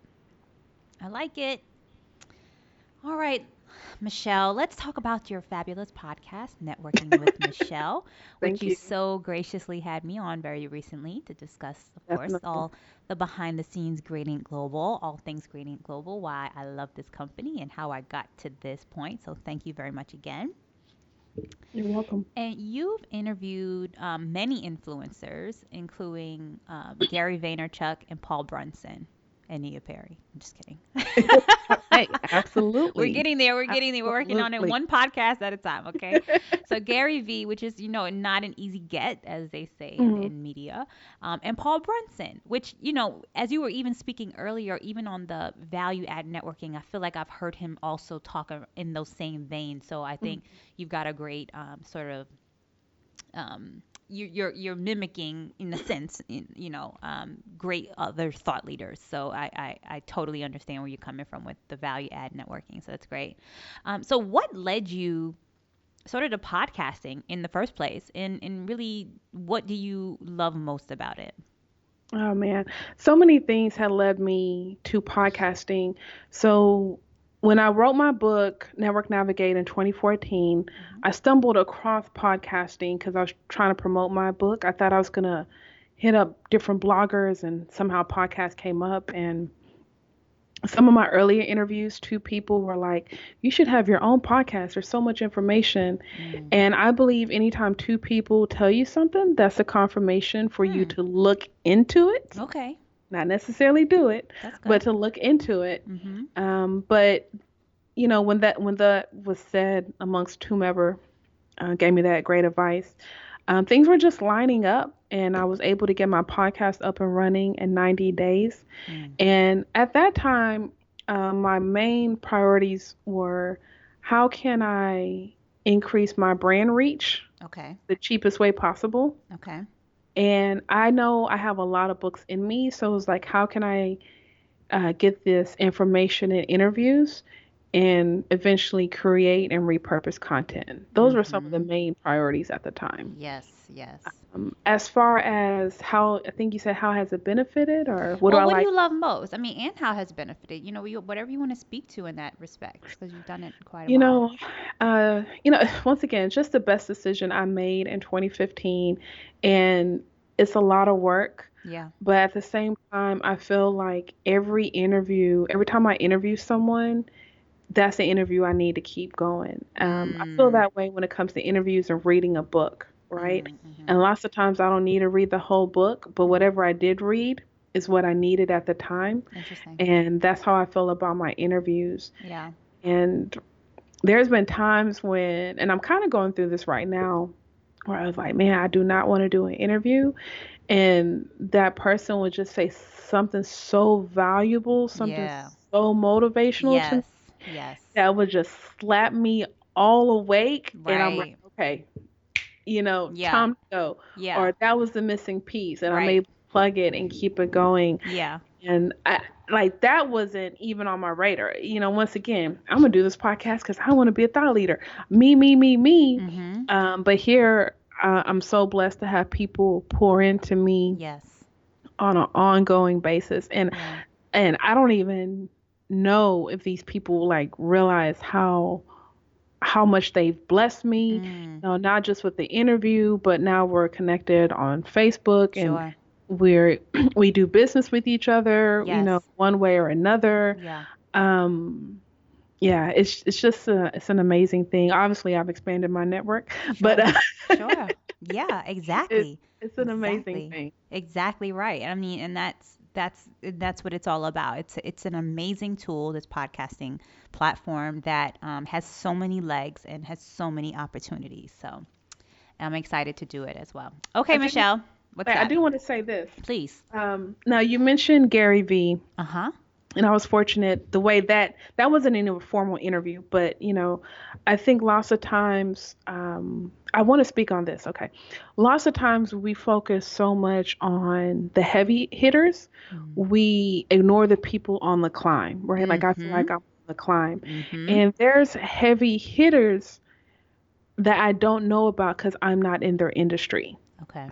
I like it. All right, Michelle, let's talk about your fabulous podcast, Networking with Michelle, which Thank you you. so graciously had me on very recently to discuss, of course, Definitely. all the behind the scenes Gradient Global, all things Gradient Global, why I love this company and how I got to this point. So thank you very much again. You're welcome. And you've interviewed many influencers, including Gary Vaynerchuk and Paul Brunson. and Nia Perry. I'm just kidding. Hey, We're absolutely. getting there. We're getting there. We're working on it Absolutely. one podcast at a time, okay? So Gary V, which is, not an easy get, as they say Mhm. in media, and Paul Brunson, which, as you were even speaking earlier, even on the value add networking, I feel like I've heard him also talk in those same veins. So I think you've got a great sort of you're mimicking in a sense, great other thought leaders. So I totally understand where you're coming from with the value add networking. So that's great. So what led you sort of to podcasting in the first place, and really what do you love most about it? Oh man, so many things had led me to podcasting. So when I wrote my book, Network Navigate in 2014, Hmm. I stumbled across podcasting because I was trying to promote my book. I thought I was gonna hit up different bloggers, and somehow podcast came up. And some of my earlier interviews, two people were like, "You should have your own podcast. There's so much information." Mm. And I believe anytime two people tell you something, that's a confirmation for you Hmm. to look into it, Okay, not necessarily do it, that's but good. to look into it. Mm-hmm. But when that was said amongst whomever gave me that great advice, things were just lining up, and I was able to get my podcast up and running in 90 days. Mm. And at that time, my main priorities were how can I increase my brand reach Okay. the cheapest way possible. Okay. And I know I have a lot of books in me, so it was like, how can I get this information and interviews and eventually create and repurpose content? Those were some of the Mm-hmm. main priorities at the time. Yes. Yes. As far as how, I think you said, how has it benefited, or what do Well, I what do like? you love most? I mean, and how has it benefited? Whatever you want to speak to in that respect, because you've done it quite a You while. know, once again, it's just the best decision I made in 2015, and it's a lot of work. Yeah. But at the same time, I feel like every time I interview someone, that's the interview I need to keep going. I feel Mm. that way when it comes to interviews and reading a book, right? Mm-hmm. And lots of times I don't need to read the whole book, but Mm. whatever I did read is what I needed at the time. Interesting. And that's how I feel about my interviews. Yeah. And there's been times when, and I'm kind of going through this right now, where I was like, man, I do not want to do an interview. And that person would just say something so valuable, something Yeah. so motivational to me Yes. Yes. that would just slap me all awake. And I'm like, Right. okay, Yeah. time to go. Yeah. Or that was the missing piece. And I'm Right. able to plug it and keep it going. Yeah. And like that wasn't even on my radar. Once again, I'm gonna do this podcast because I want to be a thought leader. Me, me, me, me. Mm-hmm. But here, I'm so blessed to have people pour into me Yes. on an ongoing basis, and Yeah. I don't even know if these people like realize how much they've blessed me. Mm. Not just with the interview, but now we're connected on Facebook, and Sure. we're we do business with each other, Yes. one way or another. Yeah. Um, yeah, it's just it's an amazing thing. Obviously, I've expanded my network, but Sure. Sure. Yeah, it, exactly. it's an amazing Exactly. thing. Exactly right. I mean, and that's what it's all about. It's an amazing tool, this podcasting platform that has so many legs and has so many opportunities. So I'm excited to do it as well. Okay, I do Michelle, what's I up? do want to say this. Please. Now you mentioned Gary V, Uh-huh. and I was fortunate the way that wasn't in a formal interview, but I think lots of times, I want to speak on this. Okay, lots of times we focus so much on the heavy hitters, Mm. we ignore the people on the climb, right? Like I feel Mm-hmm. like I'm on the climb, Mm-hmm. and there's heavy hitters that I don't know about because I'm not in their industry. Okay.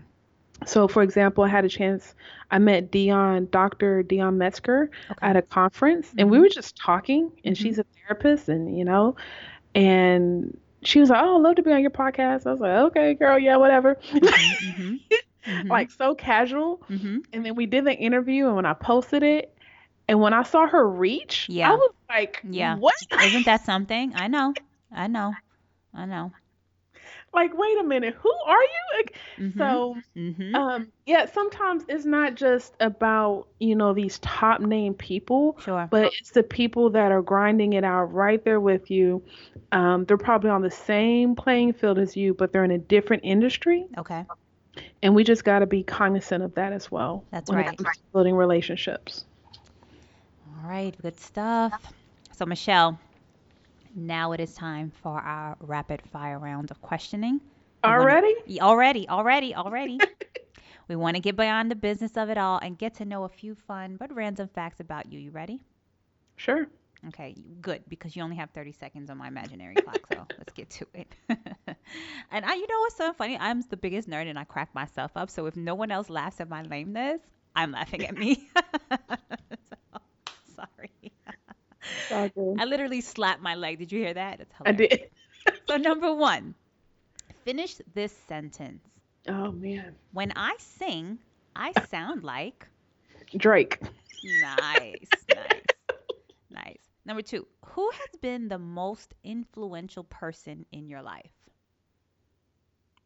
So, for example, I met Dr. Dion Metzger Okay. at a conference, and we Mm-hmm. were just talking, and Mm-hmm. she's a therapist, and she was like, "Oh, I'd love to be on your podcast." I was like, "Okay, girl, yeah, whatever." Mm-hmm. Mm-hmm. Mm-hmm. Like so casual. Mm-hmm. And then we did the interview, and when I posted it, and when I saw her reach, I Yeah. was like, Yeah. "What?" Isn't that something? I know. I know. I know. Like, wait a minute, who are you? Like, Mm-hmm. so, Mm-hmm. yeah, sometimes it's not just about, these top name people, Sure. but it's the people that are grinding it out right there with you. They're probably on the same playing field as you, but they're in a different industry. Okay. And we just got to be cognizant of that as well That's when it right. comes to building relationships. All right. Good stuff. So, Michelle, now it is time for our rapid fire round of questioning. We want Already? to already. We want to get beyond the business of it all and get to know a few fun but random facts about you. You ready? Sure. Okay, good, because you only have 30 seconds on my imaginary clock, so let's get to it. And you know what's so funny? I'm the biggest nerd and I crack myself up. So if no one else laughs at my lameness, I'm laughing at me. So, sorry. It's all good. I literally slapped my leg. Did you hear that? It's I hilarious. did. So, number one, finish this sentence. Oh, man. When I sing, I sound like. Drake, Nice, nice, nice. Number two, who has been the most influential person in your life?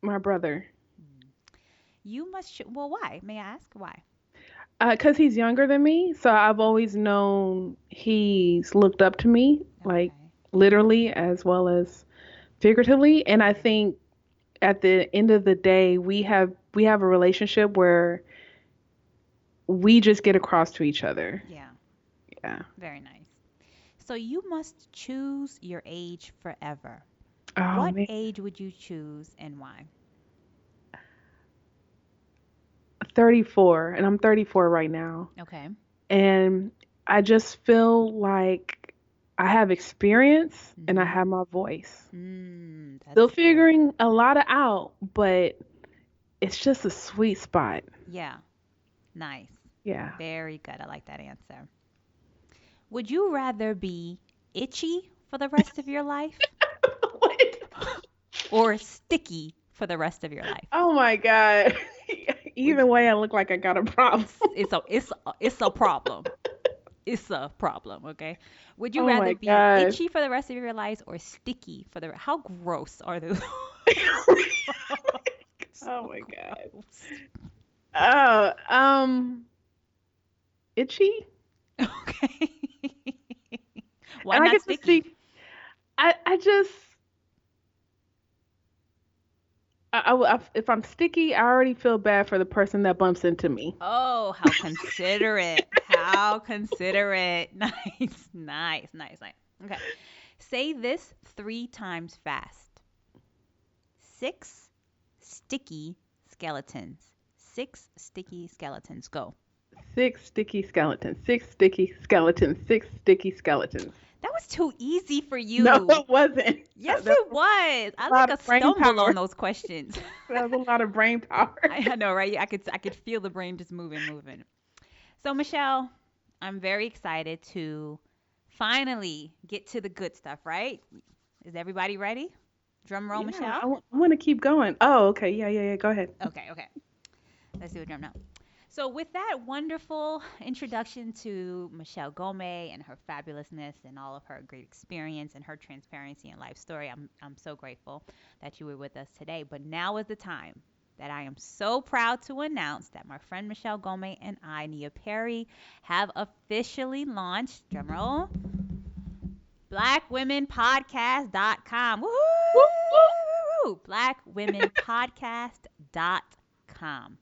my brother. You must. Well, why? May I ask why? Because he's younger than me, so I've always known he's looked up to me, like Okay. literally as well as figuratively. And I Hmm. think at the end of the day, we have a relationship where we just get across to each other. Yeah, Yeah. very nice. So you must choose your age forever. Oh What man, age would you choose and why? 34, and I'm 34 right now, Okay. and I just feel like I have experience and I Mm-hmm. have my voice. Still That's good. figuring a lot of out, but it's just a sweet spot. Yeah, nice. Yeah. Very good. I like that answer. Would you rather be itchy for the rest of your life What? or sticky for the rest of your life? Oh my God. Would Either way, I look like I got a problem. it's a problem. It's a problem, okay? Would you Oh rather my be God. itchy for the rest of your life or sticky for the how gross are those? Oh So my God. gross. Oh, itchy. Okay. Why And I not get to sticky? see. I just. If I'm sticky, I already feel bad for the person that bumps into me. Oh, how considerate. How considerate. Nice, nice, nice, nice. Okay. Say this 3 times fast. 6 sticky skeletons. 6 sticky skeletons. Go. Six sticky skeletons. Six sticky skeletons. Six sticky skeletons. That was too easy for No, you. it wasn't. Yes, That it was was. a I lot like of a brain stumble on power. those questions. That was a lot of brain power. I know, right? I could feel the brain just moving, moving. So, Michelle, I'm very excited to finally get to the good stuff, right? Is everybody ready? Drum roll, Yeah, Michelle. I want to keep going. Oh, okay. Yeah, yeah, yeah. Go ahead. Okay, okay. Let's do a drum now. So, with that wonderful introduction to Michelle Ngome and her fabulousness and all of her great experience and her transparency and life story, I'm so grateful that you were with us today. But now is the time that I am so proud to announce that my friend Michelle Ngome and I, Nia Perry, have officially launched, drumroll, blackwomenpodcast.com. Woo, woo. Woohoo! Blackwomenpodcast.com.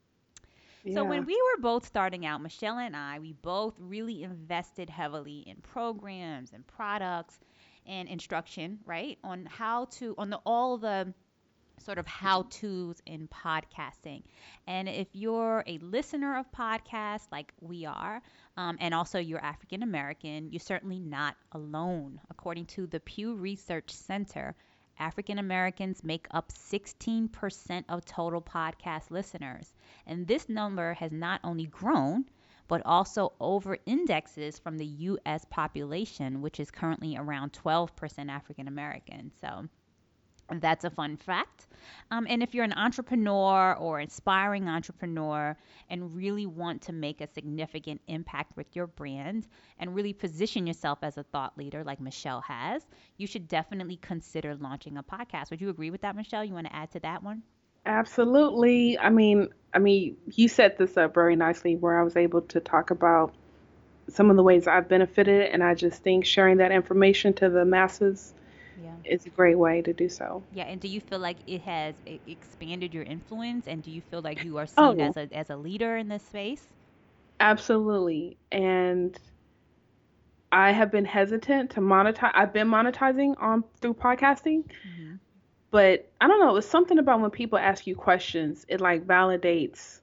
So Yeah. when we were both starting out, Michelle and I, we both really invested heavily in programs and products and instruction, right? On how to on all the sort of how to's in podcasting. And if you're a listener of podcasts like we are, and also you're African American, you're certainly not alone. According to the Pew Research Center, African Americans make up 16% of total podcast listeners. And this number has not only grown, but also over indexes from the US population, which is currently around 12% African American. So That's a fun fact. And if you're an entrepreneur or inspiring entrepreneur and really want to make a significant impact with your brand and really position yourself as a thought leader like Michelle has, you should definitely consider launching a podcast. Would you agree with that, Michelle? You want to add to that one? Absolutely. I mean, you set this up very nicely where I was able to talk about some of the ways I've benefited, and I just think sharing that information to the masses Yeah. is a great way to do so. Yeah, and do you feel like it has expanded your influence, and do you feel like you are seen Oh, as a leader in this space? absolutely. And I have been hesitant to monetize. I've been monetizing on through podcasting, Hmm. but I don't know. It's something about when people ask you questions, it like validates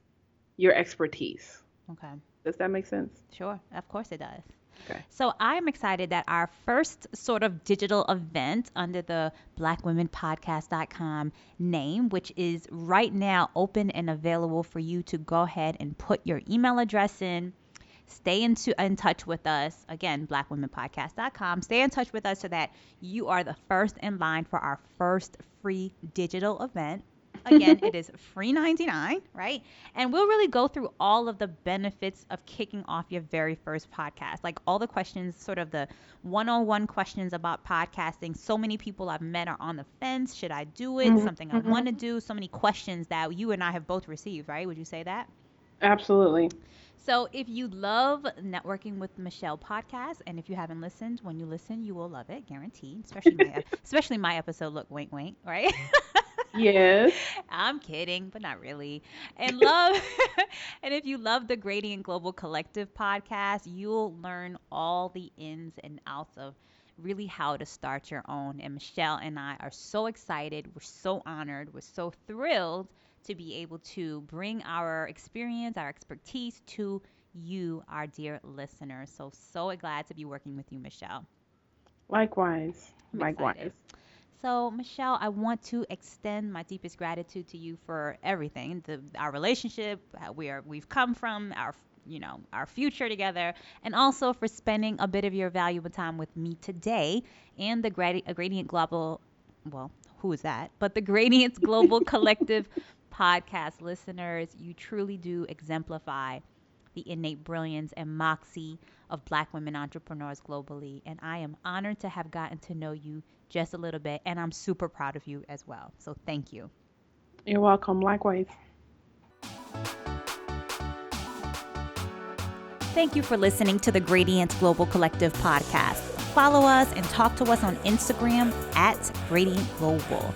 your expertise. Okay. Does that make sense? Sure, of course it does. Okay. So I'm excited that our first sort of digital event under the blackwomenpodcast.com name, which is right now open and available for you to go ahead and put your email address in. Stay in touch with us. Again, blackwomenpodcast.com. Stay in touch with us so that you are the first in line for our first free digital event. Again, it is free 99, right? And we'll really go through all of the benefits of kicking off your very first podcast. Like all the questions, sort of the one-on-one questions about podcasting. So many people I've met are on the fence. Should I do it? Mhm, Something I want mhm. to do. So many questions that you and I have both received, right? Would you say that? Absolutely. So if you love networking with Michelle podcast, and if you haven't listened, when you listen, you will love it, guaranteed. Especially my episode. Look, wink, wink, right? Yes. I'm kidding, but not really. And love, and if you love the Gradient Global Collective podcast, you'll learn all the ins and outs of really how to start your own. And Michelle and I are so excited. We're so honored. We're so thrilled to be able to bring our experience, our expertise to you, our dear listeners. So glad to be working with you, Michelle. Likewise. I'm excited. Likewise. So, Michelle, I want to extend my deepest gratitude to you for everything, our relationship, how we've come from, our future together, and also for spending a bit of your valuable time with me today and the Gradient Global, well, who is that? But the Gradients Global Collective podcast listeners, you truly do exemplify the innate brilliance and moxie of Black women entrepreneurs globally. And I am honored to have gotten to know you just a little bit. And I'm super proud of you as well. So thank you. You're welcome. Likewise. Thank you for listening to the Gradient Global Collective podcast. Follow us and talk to us on Instagram at Gradient Global.